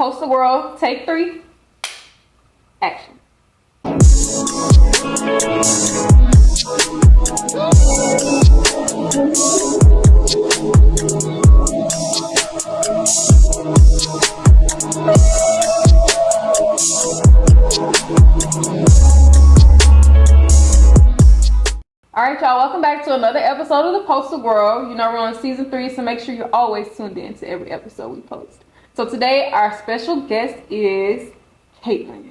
Post the World, take 3, action. All right, y'all, welcome back to another episode of the POSER Gworl. You know, we're on season 3, so make sure you're always tuned in to every episode we post. So today, our special guest is Caitlin.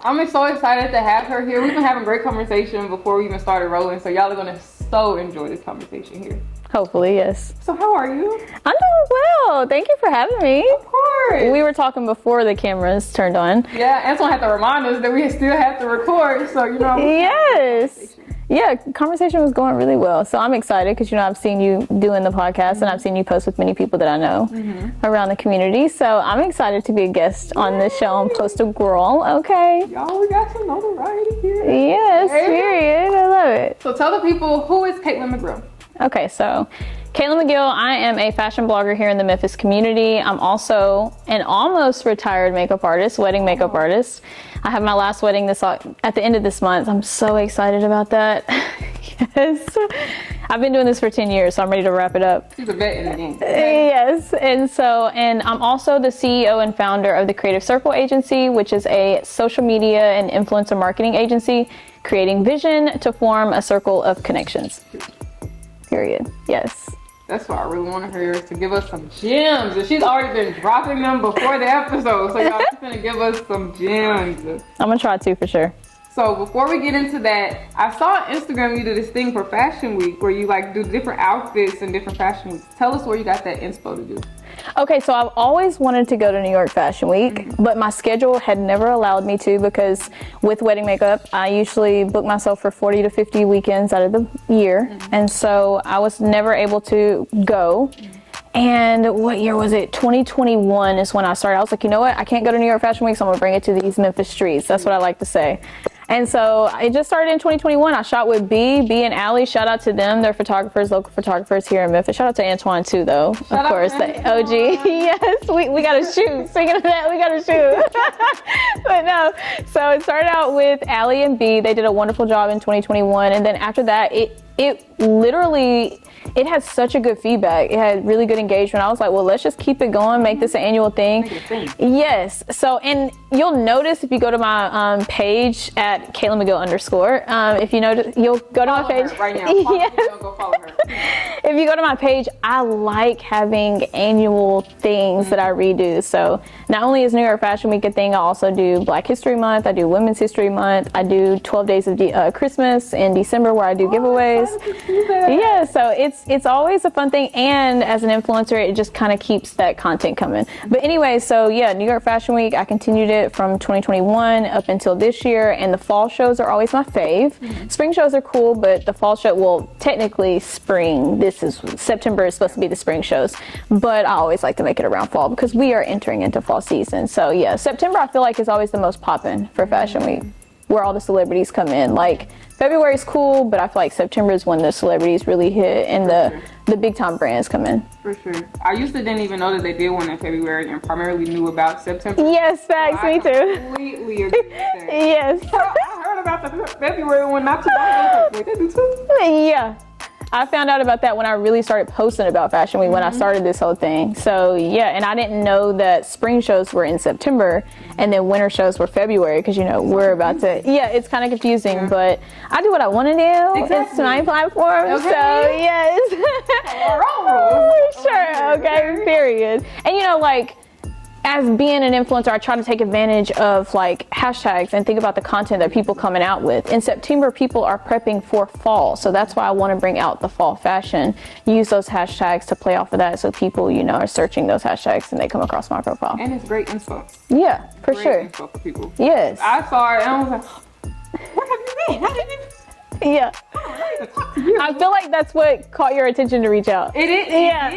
I'm so excited to have her here. We've been having great conversation before we even started rolling, so y'all are gonna so enjoy this conversation here. Hopefully, yes. So how are you? I'm doing well. Thank you for having me. Of course. We were talking before the cameras turned on. Yeah, Antoine had to remind us that we still have to record, so you know. Yes. Yeah, conversation was going really well. So I'm excited because, you know, I've seen you doing the podcast and I've seen you post with many people that I know around the community. So I'm excited to be a guest on this show on POSER Gworl. Okay. Y'all, we got some notoriety here. Yes, period. I love it. So tell the people, who is Caitlin McGill? Okay, so Caitlin McGill, I am a fashion blogger here in the Memphis community. I'm also an almost retired makeup artist, wedding makeup artist. I have my last wedding at the end of this month. I'm so excited about that. Yes. I've been doing this for 10 years, so I'm ready to wrap it up. She's a vet in the game. Yes, and I'm also the CEO and founder of the Creative Circle Agency, which is a social media and influencer marketing agency, creating vision to form a circle of connections. Period. Yes. That's why I really wanted her to give us some gems. And she's already been dropping them before the episode. So y'all, she's gonna give us some gems. I'm gonna try to for sure. So before we get into that, I saw on Instagram you did this thing for Fashion Week where you like do different outfits and different fashion weeks. Tell us where you got that inspo to do. Okay, so I've always wanted to go to New York Fashion Week, but my schedule had never allowed me to because with wedding makeup, I usually book myself for 40 to 50 weekends out of the year. And so I was never able to go. And what year was it? 2021 is when I started. I was like, you know what? I can't go to New York Fashion Week, so I'm gonna bring it to these Memphis streets. That's what I like to say. And so it just started in 2021. I shot with B and Allie. Shout out to them. They're photographers, local photographers here in Memphis. Shout out to Antoine too, though. Of course, the OG. Yes, we got to shoot. Speaking of that, we got to shoot. But no, so it started out with Allie and B. They did a wonderful job in 2021. And then after that, it literally, it had such a good feedback. It had really good engagement. I was like, well, let's just keep it going, make this an annual thing. Yes. So, and you'll notice if you go to my page at Caitlin McGill _. If you notice, you'll go to my page right now. Yes. Go follow her. If you go to my page, I like having annual things that I redo. So not only is New York Fashion Week a thing, I also do Black History Month. I do Women's History Month. I do 12 days of Christmas in December where I do giveaways. Yeah, so it's always a fun thing, and as an influencer, it just kind of keeps that content coming. But anyway, so yeah, New York Fashion Week, I continued it from 2021 up until this year, and the fall shows are always my fave. Spring shows are cool, but the fall show, well, technically spring, September is supposed to be the spring shows, but I always like to make it around fall because we are entering into fall season. So yeah, September I feel like is always the most poppin' for Fashion Week, where all the celebrities come in. Like February is cool, but I feel like September is when the celebrities really hit and the big time brands come in. For sure. I used to didn't even know that they did one in February and primarily knew about September. Yes, facts, me too. Completely agree with that. Yes. I heard about the February one not too long ago. Wait, they do too? Yeah. I found out about that when I really started posting about Fashion Week, when I started this whole thing. So yeah, and I didn't know that spring shows were in September and then winter shows were February because, you know, we're about to, it's kind of confusing, but I do what I want to do. Exactly. It's my platform, okay. So yes. Sure, okay, period. And you know, like, as being an influencer, I try to take advantage of like hashtags and think about the content that people coming out with. In September, people are prepping for fall. So that's why I want to bring out the fall fashion, use those hashtags to play off of that. So people, you know, are searching those hashtags and they come across my profile. And it's great info. Yeah, for great sure. Info for people. Yes. I saw it and I was like, where have you been? Yeah. I feel like that's what caught your attention to reach out. It is. Yeah,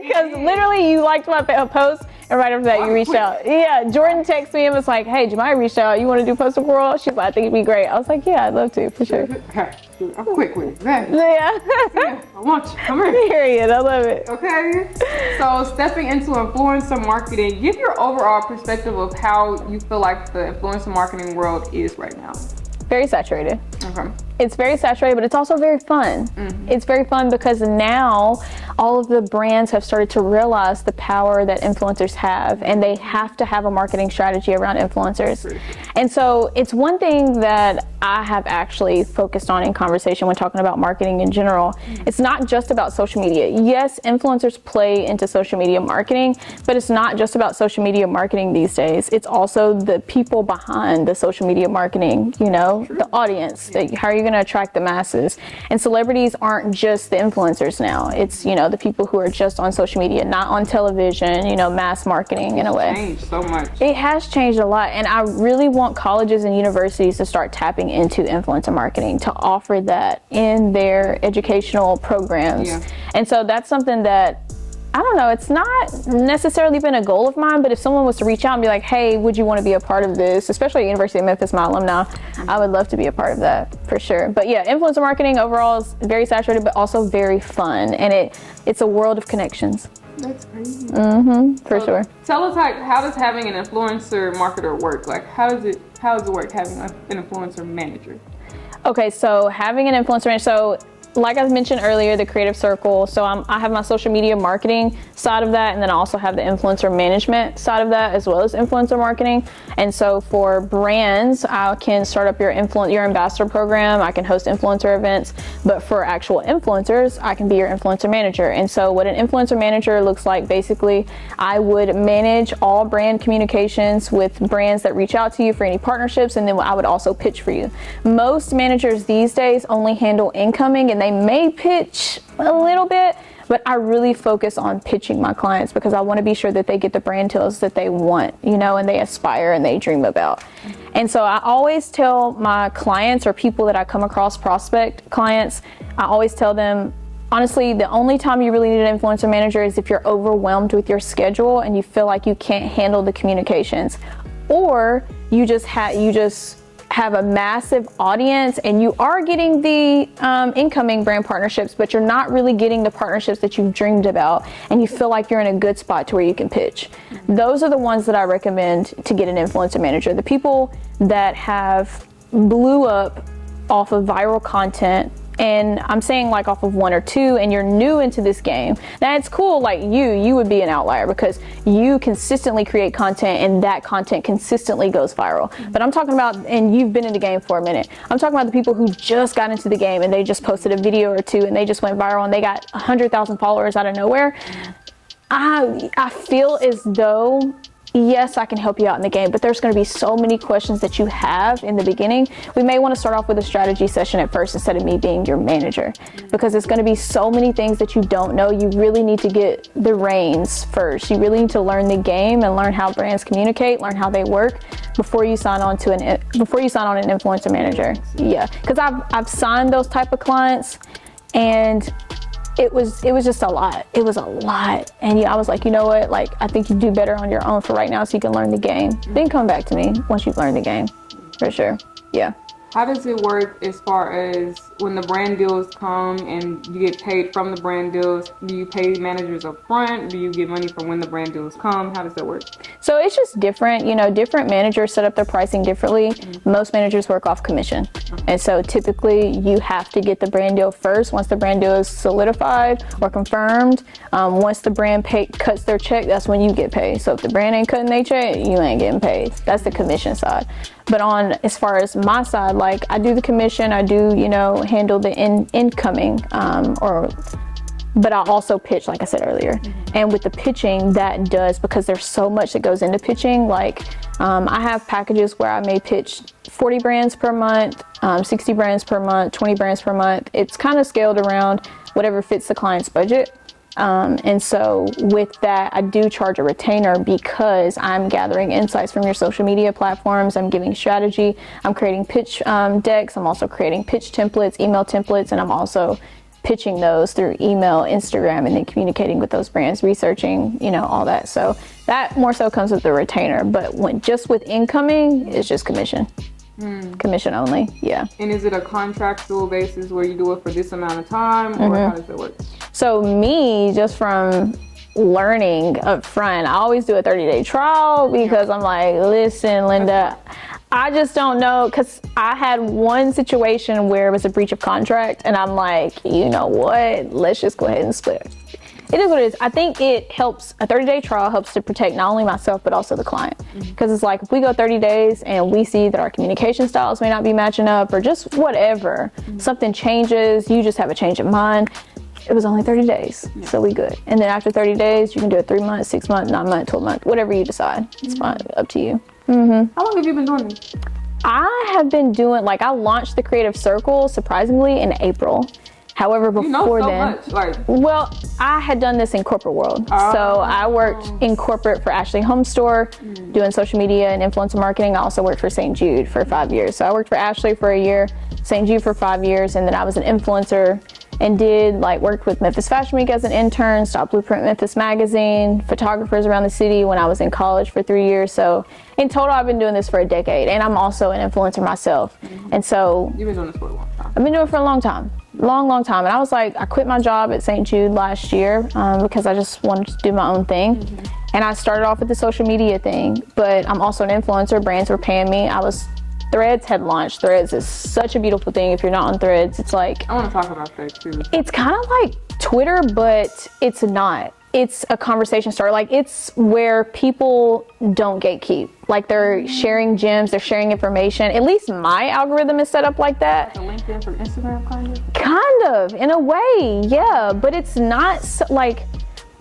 because literally you liked my post, and right after that you reached out. Yeah, Jordan texted me and was like, "Hey, Jemiah reached out. You want to do POSER Gworl?" She's like, "I think it'd be great." I was like, "Yeah, I'd love to, for sure." I'm quick with it. Yeah. I want you. Come here. Period. I love it. Okay. So stepping into influencer marketing, give your overall perspective of how you feel like the influencer marketing world is right now. Very saturated. Okay. It's very saturated, but it's also very fun. Mm-hmm. It's very fun because now all of the brands have started to realize the power that influencers have, and they have to have a marketing strategy around influencers. And so it's one thing that I have actually focused on in conversation when talking about marketing in general. It's not just about social media. Yes, influencers play into social media marketing, but it's not just about social media marketing these days. It's also the people behind the social media marketing, you know, the audience. How are you going to attract the masses? And celebrities aren't just the influencers now. It's, you know, the people who are just on social media, not on television, you know, mass marketing in a way. It's changed so much. It has changed a lot, and I really want colleges and universities to start tapping into influencer marketing, to offer that in their educational programs. Yeah. And so that's something that, I don't know, it's not necessarily been a goal of mine, but if someone was to reach out and be like, "Hey, would you want to be a part of this?" Especially at University of Memphis, my alumni, I would love to be a part of that for sure. But yeah, influencer marketing overall is very saturated, but also very fun, and it's a world of connections. That's crazy. For sure. Tell us, like, how does having an influencer marketer work? Like, how does it work having an influencer manager? Okay, so having an influencer manager, so like I mentioned earlier, the creative circle. So I have my social media marketing side of that, and then I also have the influencer management side of that, as well as influencer marketing. And so for brands, I can start up your ambassador program. I can host influencer events, but for actual influencers, I can be your influencer manager. And so what an influencer manager looks like, basically, I would manage all brand communications with brands that reach out to you for any partnerships, and then I would also pitch for you. Most managers these days only handle incoming, and they may pitch a little bit, but I really focus on pitching my clients because I want to be sure that they get the brand deals that they want, you know, and they aspire and they dream about. And so I always tell my clients, or people that I come across, prospect clients, I always tell them, honestly, the only time you really need an influencer manager is if you're overwhelmed with your schedule and you feel like you can't handle the communications, or you just have a massive audience and you are getting the incoming brand partnerships, but you're not really getting the partnerships that you've dreamed about, and you feel like you're in a good spot to where you can pitch. Those are the ones that I recommend to get an influencer manager. The people that have blew up off of viral content, and I'm saying like off of one or two, and you're new into this game. Now it's cool, like you would be an outlier because you consistently create content and that content consistently goes viral. But I'm talking about, and you've been in the game for a minute, I'm talking about the people who just got into the game and they just posted a video or two and they just went viral and they got 100,000 followers out of nowhere. I feel as though, yes, I can help you out in the game, but there's going to be so many questions that you have in the beginning. We may want to start off with a strategy session at first instead of me being your manager, because it's going to be so many things that you don't know. You really need to get the reins first. You really need to learn the game and learn how brands communicate, learn how they work before you sign on an influencer manager. Yeah, because I've signed those type of clients, and it was just a lot. It was a lot. And yeah, I was like, you know what? Like, I think you do better on your own for right now so you can learn the game. Then come back to me once you've learned the game. For sure. Yeah. How does it work as far as when the brand deals come and you get paid from the brand deals? Do you pay managers up front? Do you get money from when the brand deals come? How does that work? So it's just different. You know, different managers set up their pricing differently. Most managers work off commission. And so typically you have to get the brand deal first. Once the brand deal is solidified or confirmed, once the brand cuts their check, that's when you get paid. So if the brand ain't cutting their check, you ain't getting paid. That's the commission side. But as far as my side, like, I do the commission, I do, you know, handle the incoming, but I also pitch, like I said earlier. And with the pitching, that does, because there's so much that goes into pitching. Like, I have packages where I may pitch 40 brands per month, 60 brands per month, 20 brands per month. It's kind of scaled around whatever fits the client's budget. And so with that, I do charge a retainer because I'm gathering insights from your social media platforms. I'm giving strategy. I'm creating pitch decks. I'm also creating pitch templates, email templates, and I'm also pitching those through email, Instagram, and then communicating with those brands, researching, all that. So that more so comes with the retainer. But just with incoming, it's just commission. Commission only, yeah. And is it a contractual basis where you do it for this amount of time, or how does it work? So me, just from learning up front, I always do a 30-day trial because I'm like, listen, Linda, I just don't know, because I had one situation where it was a breach of contract, and I'm like, you know what, let's just go ahead and split. It is what it is. I think it helps, a 30-day trial helps to protect not only myself, but also the client. Because it's like, if we go 30 days and we see that our communication styles may not be matching up, or just whatever, something changes, you just have a change of mind. It was only 30 days, so we good. And then after 30 days, you can do it 3 months, 6 months, 9 months, 12 months, whatever you decide. It's fine, up to you. How long have you been doing this? I have been doing, I launched the Creative Circle, surprisingly, in April. However, before well, I had done this in corporate world. So I worked in corporate for Ashley Home Store, doing social media and influencer marketing. I also worked for St. Jude for 5 years. So I worked for Ashley for a year, St. Jude for 5 years, and then I was an influencer and worked with Memphis Fashion Week as an intern, Stop Blueprint Memphis Magazine, photographers around the city when I was in college for 3 years. So in total, I've been doing this for a decade, and I'm also an influencer myself. And so you've been doing this for a long time. I've been doing it for a long time. Long time. And I was like, I quit my job at St. Jude last year because I just wanted to do my own thing. And I started off with the social media thing, but I'm also an influencer. Brands were paying me. Threads had launched. Threads is such a beautiful thing. If you're not on Threads, it's like, I want to talk about that too. It's kind of like Twitter, but it's not. It's a conversation starter. It's where people don't gatekeep. They're sharing gems, they're sharing information. At least my algorithm is set up like that. Like a LinkedIn from Instagram, kind of? Kind of, in a way, yeah. But it's not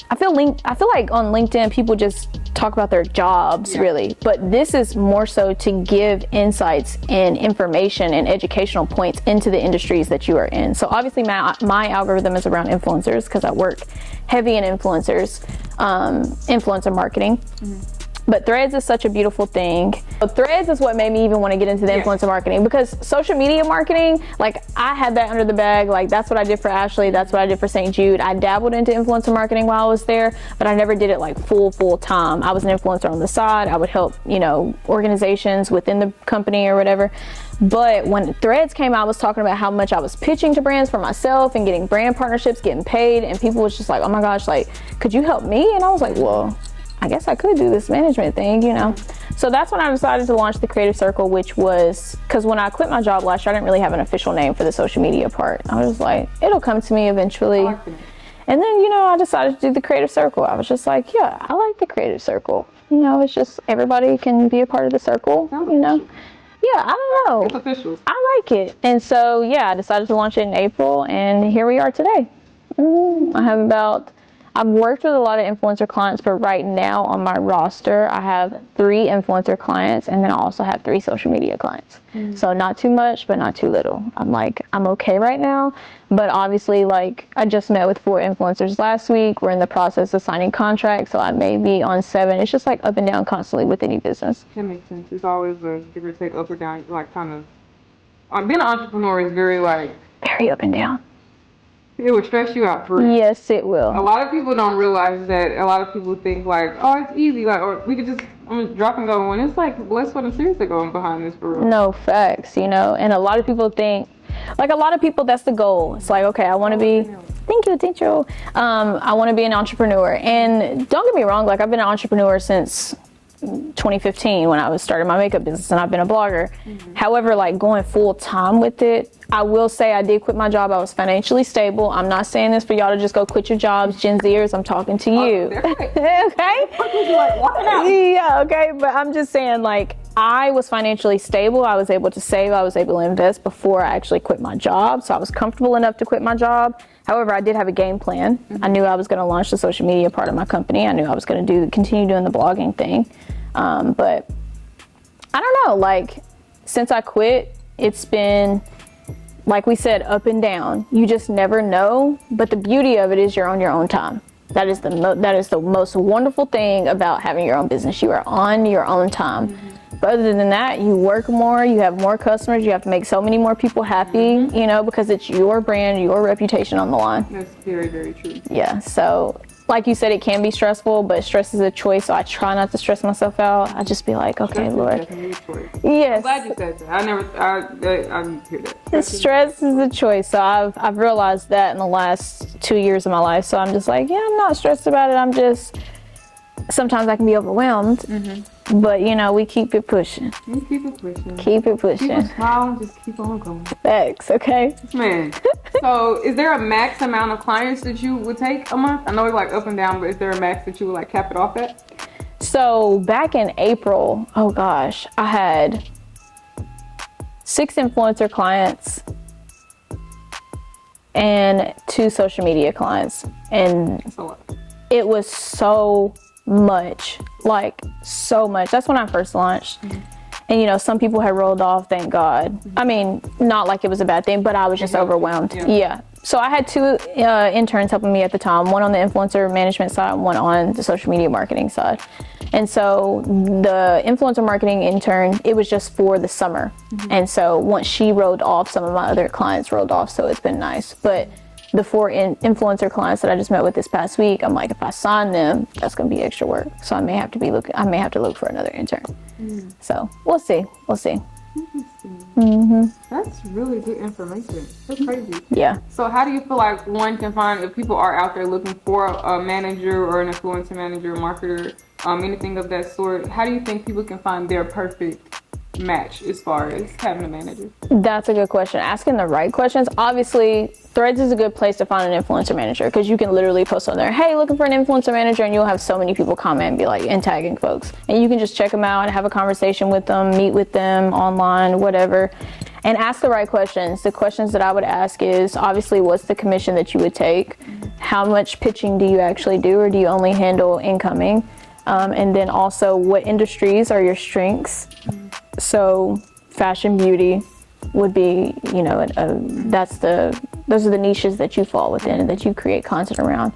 I feel like on LinkedIn people just talk about their jobs, really. But this is more so to give insights and information and educational points into the industries that you are in. So obviously my algorithm is around influencers because I work heavy in influencers, influencer marketing. But Threads is such a beautiful thing. So Threads is what made me even want to get into the influencer marketing, because social media marketing, I had that under the bag. That's what I did for Ashley. That's what I did for St. Jude. I dabbled into influencer marketing while I was there, but I never did it full time. I was an influencer on the side. I would help, organizations within the company or whatever. But when Threads came out, I was talking about how much I was pitching to brands for myself and getting brand partnerships, getting paid. And people was just like, oh my gosh, could you help me? And I was like, well, I guess I could do this management thing, So that's when I decided to launch the Creative Circle, which was, because when I quit my job last year, I didn't really have an official name for the social media part. I was like, it'll come to me eventually. And then, I decided to do the Creative Circle. I was just like, yeah, I like the Creative Circle. It's just everybody can be a part of the circle, Yeah, I don't know. It's official. I like it. And so, I decided to launch it in April, and here we are today. I've worked with a lot of influencer clients, but right now on my roster, I have 3 influencer clients, and then I also have 3 social media clients. So not too much, but not too little. I'm okay right now, but obviously, I just met with 4 influencers last week. We're in the process of signing contracts, so I may be on 7. It's just up and down constantly with any business. That makes sense. It's always a give or take, up or down, kind of. Being an entrepreneur is very very up and down. It would stress you out for real. Yes, it will. A lot of people don't realize that. A lot of people think oh, it's easy, or we could just drop and go. When it's less what I'm seriously going behind this for real. No, facts, and a lot of people think, a lot of people, that's the goal. It's okay, I want to be, thank you. I want to be an entrepreneur. And don't get me wrong, I've been an entrepreneur since 2015 when I was starting my makeup business, and I've been a blogger. However, going full time with it, I will say I did quit my job. I was financially stable. I'm not saying this for y'all to just go quit your jobs. Gen Zers, I'm talking to you. Okay? Yeah, okay. But I'm just saying, I was financially stable. I was able to save. I was able to invest before I actually quit my job. So I was comfortable enough to quit my job. However, I did have a game plan. I knew I was going to launch the social media part of my company. I knew I was going to continue doing the blogging thing. But I don't know, since I quit, it's been like we said, up and down. You just never know. But the beauty of it is you're on your own time. That is the most wonderful thing about having your own business. You are on your own time. Mm-hmm. But other than that, you work more, you have more customers, you have to make so many more people happy, you know, because it's your brand, your reputation on the line. That's very, very true. Yeah, so like you said, it can be stressful, but stress is a choice, so I try not to stress myself out. I just be like, okay, Lord. Yes. I'm glad you said that. I didn't hear that. Stress is a choice, so I've realized that in the last 2 years of my life. So I'm just like, yeah, I'm not stressed about it. Sometimes I can be overwhelmed, but you know, we keep it pushing. We keep it pushing. Keep it pushing. Keep a smile and just keep on going. Thanks, okay? Man. So is there a max amount of clients that you would take a month? I know it's like up and down, but is there a max that you would like cap it off at? So back in April, oh gosh, I had 6 influencer clients and 2 social media clients. And That's a lot. it was so much, like so much. That's when I first launched. And you know, some people had rolled off, thank God. I mean, not like it was a bad thing, but I was just overwhelmed. Yeah. So I had 2 interns helping me at the time, one on the influencer management side, one on the social media marketing side. And so the influencer marketing intern, it was just for the summer. And so once she rolled off, some of my other clients rolled off, so it's been nice. But the 4 influencer clients that I just met with this past week, I'm like, if I sign them, that's going to be extra work. So I may have to look for another intern. So we'll see. That's really good information. That's crazy. Yeah. So how do you feel like one can find, if people are out there looking for a manager or an influencer manager, marketer, anything of that sort, how do you think people can find their perfect match as far as having a manager? That's a good question. Asking the right questions. Obviously, Threads is a good place to find an influencer manager because you can literally post on there, hey, looking for an influencer manager, and you'll have so many people comment and be like, and tagging folks. And you can just check them out and have a conversation with them, meet with them online, whatever, and ask the right questions. The questions that I would ask is, obviously, what's the commission that you would take? How much pitching do you actually do, or do you only handle incoming? And then also, what industries are your strengths? So fashion, beauty would be, you know, those are the niches that you fall within and that you create content around.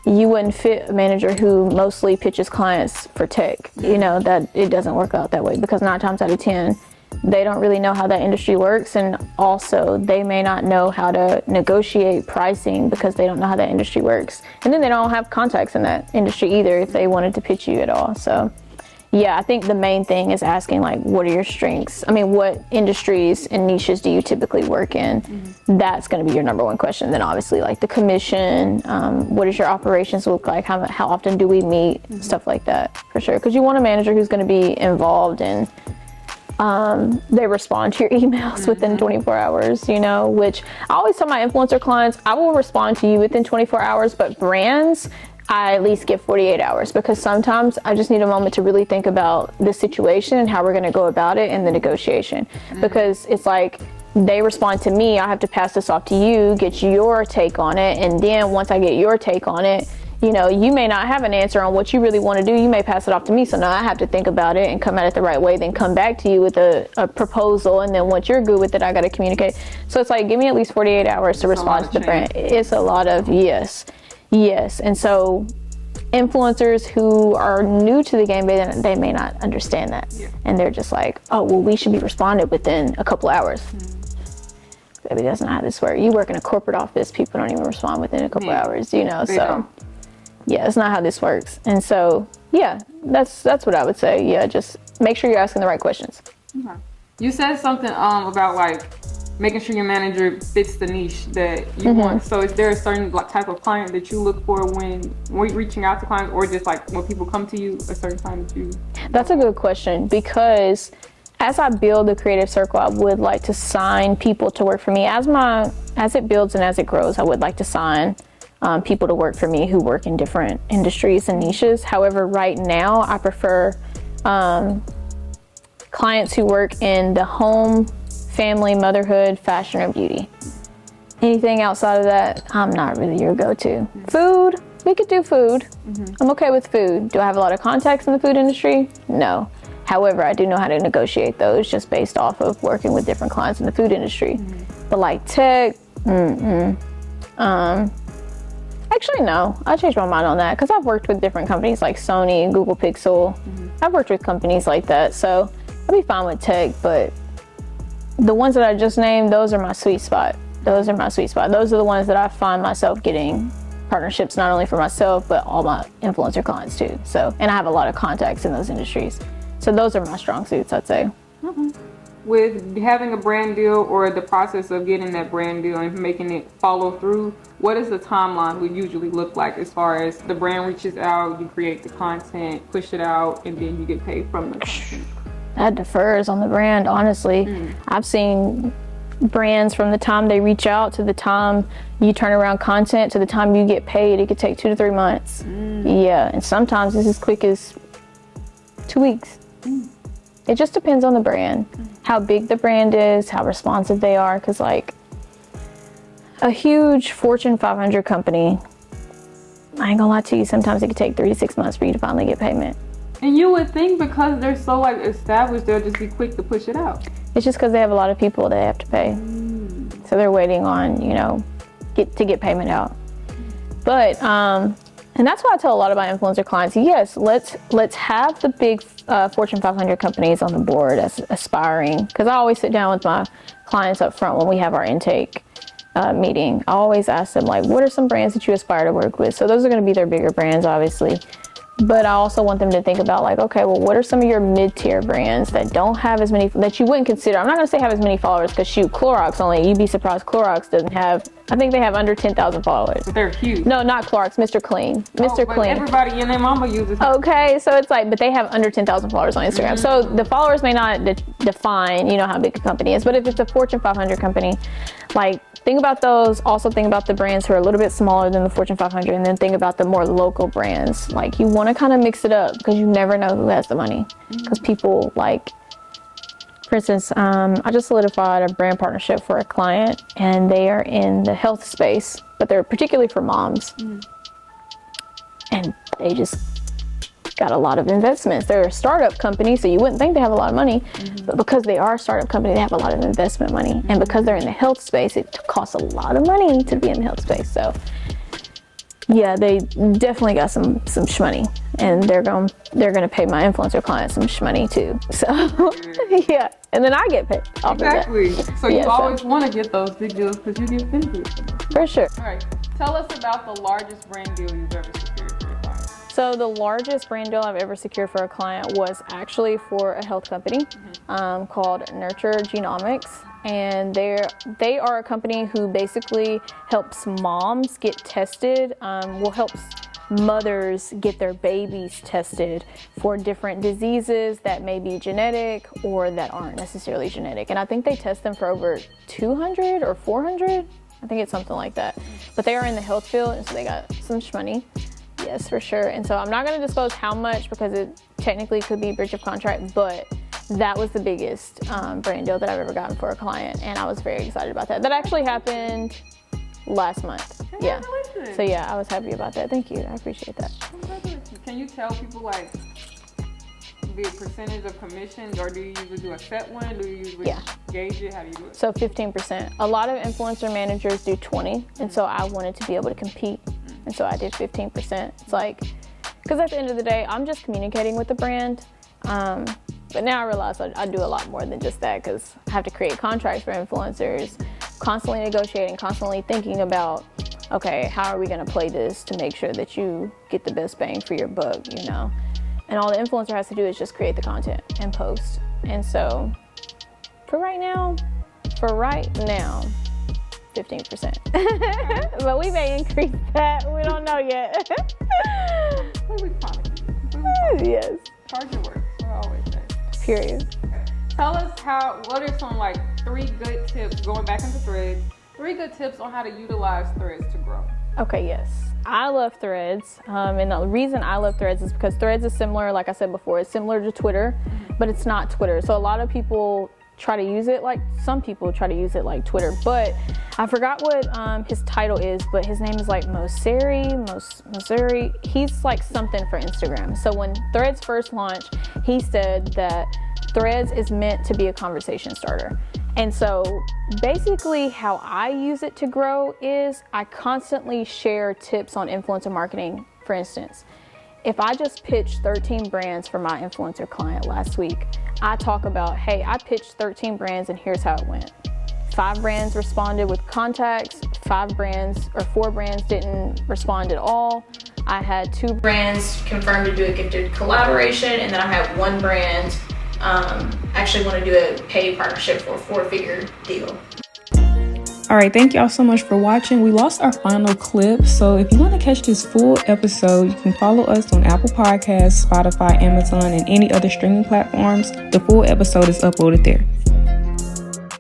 You wouldn't fit a manager who mostly pitches clients for tech. You know, that it doesn't work out that way, because 9 times out of 10, they don't really know how that industry works, and also they may not know how to negotiate pricing because they don't know how that industry works. And then they don't have contacts in that industry either if they wanted to pitch you at all. So yeah, I think the main thing is asking, like, what are your strengths? I mean, what industries and niches do you typically work in? That's going to be your number one question. Then obviously, like, the commission, what does your operations look like? How often do we meet? Stuff like that, for sure. Because you want a manager who's going to be involved and they respond to your emails within 24 hours, you know, which I always tell my influencer clients, I will respond to you within 24 hours, but brands, I at least give 48 hours, because sometimes I just need a moment to really think about the situation and how we're going to go about it in the negotiation. Because it's like, they respond to me, I have to pass this off to you, get your take on it, and then once I get your take on it, you know, you may not have an answer on what you really want to do. You may pass it off to me. So now I have to think about it and come at it the right way, then come back to you with a proposal. And then once you're good with it, I got to communicate. So it's like, give me at least 48 hours to respond to the brand. It's a lot of yes. And so influencers who are new to the game, they may not understand that. And they're just like, oh, well, we should be responded within a couple hours. Baby, that's not how this works. You work in a corporate office, people don't even respond within a couple hours, you know, so. Yeah, it's not how this works. And so, yeah, that's what I would say. Yeah, just make sure you're asking the right questions. Okay. You said something about, like, making sure your manager fits the niche that you want. So is there a certain type of client that you look for when reaching out to clients, or just like when people come to you, a certain time that you? That's a good question, because as I build the creative circle, I would like to sign people to work for me. As it builds and as it grows, I would like to sign people to work for me who work in different industries and niches. However, right now I prefer clients who work in the home, family, motherhood, fashion, or beauty. Anything outside of that, I'm not really your go-to. Food, we could do food. I'm okay with food. Do I have a lot of contacts in the food industry? No. However, I do know how to negotiate those just based off of working with different clients in the food industry. But like tech, actually no, I changed my mind on that because I've worked with different companies like Sony and Google Pixel. I've worked with companies like that, so I'll be fine with tech, but the ones that I just named, those are my sweet spot. Those are the ones that I find myself getting partnerships, not only for myself, but all my influencer clients too. So, and I have a lot of contacts in those industries. So those are my strong suits, I'd say. With having a brand deal or the process of getting that brand deal and making it follow through, what does the timeline would usually look like as far as the brand reaches out, you create the content, push it out, and then you get paid from the content? That differs on the brand, honestly. I've seen brands from the time they reach out to the time you turn around content to the time you get paid, it could take 2 to 3 months. Yeah, and sometimes it's as quick as 2 weeks. It just depends on the brand, how big the brand is, how responsive they are, because like a huge Fortune 500 company, I ain't gonna lie to you, sometimes it could take 3 to 6 months for you to finally get payment. And you would think because they're so like established, they'll just be quick to push it out. It's just because they have a lot of people they have to pay. So they're waiting on, to get payment out. But, and that's why I tell a lot of my influencer clients, yes, let's have the big Fortune 500 companies on the board as aspiring. Because I always sit down with my clients up front when we have our intake meeting. I always ask them, like, what are some brands that you aspire to work with? So those are going to be their bigger brands, obviously. But I also want them to think about like, okay, well, what are some of your mid-tier brands that don't have as many, that you wouldn't consider? I'm not going to say have as many followers because shoot, Clorox only, you'd be surprised Clorox doesn't have, I think they have under 10,000 followers. But they're huge. No, not Clorox, Mr. Clean. Mr. But Clean. everybody and their mama uses it. Okay, so it's like, but they have under 10,000 followers on Instagram. So the followers may not define, how big a company is. But if it's a Fortune 500 company, like, think about those. Also think about the brands who are a little bit smaller than the Fortune 500, and then think about the more local brands. Like, you want to kind of mix it up because you never know who has the money. Because people like, for instance, I just solidified a brand partnership for a client, and they are in the health space, but they're particularly for moms. And they just got a lot of investments. They're a startup company, so you wouldn't think they have a lot of money, but because they are a startup company, they have a lot of investment money. And because they're in the health space, it costs a lot of money to be in the health space. So yeah, they definitely got some shmoney, and they're gonna pay my influencer clients some shmoney too. So yeah, and then I get paid off Exactly. of that. So you always want to get those big deals because you get benefits. For sure. All right, tell us about the largest brand deal you've ever secured for your client. So the largest brand deal I've ever secured for a client was actually for a health company called Nurture Genomics. And they are a company who basically helps moms get tested, helps mothers get their babies tested for different diseases that may be genetic or that aren't necessarily genetic. And I think they test them for over 200 or 400. I think it's something like that. But they are in the health field, and so they got some shmoney. Yes, for sure. And so I'm not going to disclose how much because it technically could be breach of contract, but that was the biggest brand deal that I've ever gotten for a client, and I was very excited about that. That actually happened last month. Yeah. So yeah, I was happy about that. Thank you. I appreciate that. Congratulations. Can you tell people like the percentage of commissions, or do you usually do a set one? Do you usually gauge it? How do you do it? So 15%. A lot of influencer managers do 20, and so I wanted to be able to compete. And so I did 15%. It's like, because at the end of the day, I'm just communicating with the brand. But now I realize I do a lot more than just that, because I have to create contracts for influencers, constantly negotiating, constantly thinking about, okay, how are we going to play this to make sure that you get the best bang for your buck, And all the influencer has to do is just create the content and post. And so for right now, 15%. But we may increase that. We don't know yet. Yes. Charge your work. I always say. Period. Okay. Tell us what are some 3 good tips, going back into Threads, 3 good tips on how to utilize Threads to grow. Okay, yes. I love Threads. And the reason I love Threads is because Threads is similar, like I said before, it's similar to Twitter, but it's not Twitter. So a lot of people try to use it some people try to use it like Twitter, but I forgot what his title is, but his name is Moseri. He's something for Instagram. So when Threads first launched, he said that Threads is meant to be a conversation starter. And so basically how I use it to grow is I constantly share tips on influencer marketing. For instance, if I just pitched 13 brands for my influencer client last week, I talk about, hey, I pitched 13 brands and here's how it went. 5 brands responded with contacts, 4 brands didn't respond at all. I had 2 brands confirmed to do a gifted collaboration, and then I had 1 brand actually want to do a paid partnership for a 4-figure deal. All right, thank y'all so much for watching. We lost our final clip, so if you want to catch this full episode, you can follow us on Apple Podcasts, Spotify, Amazon, and any other streaming platforms. The full episode is uploaded there.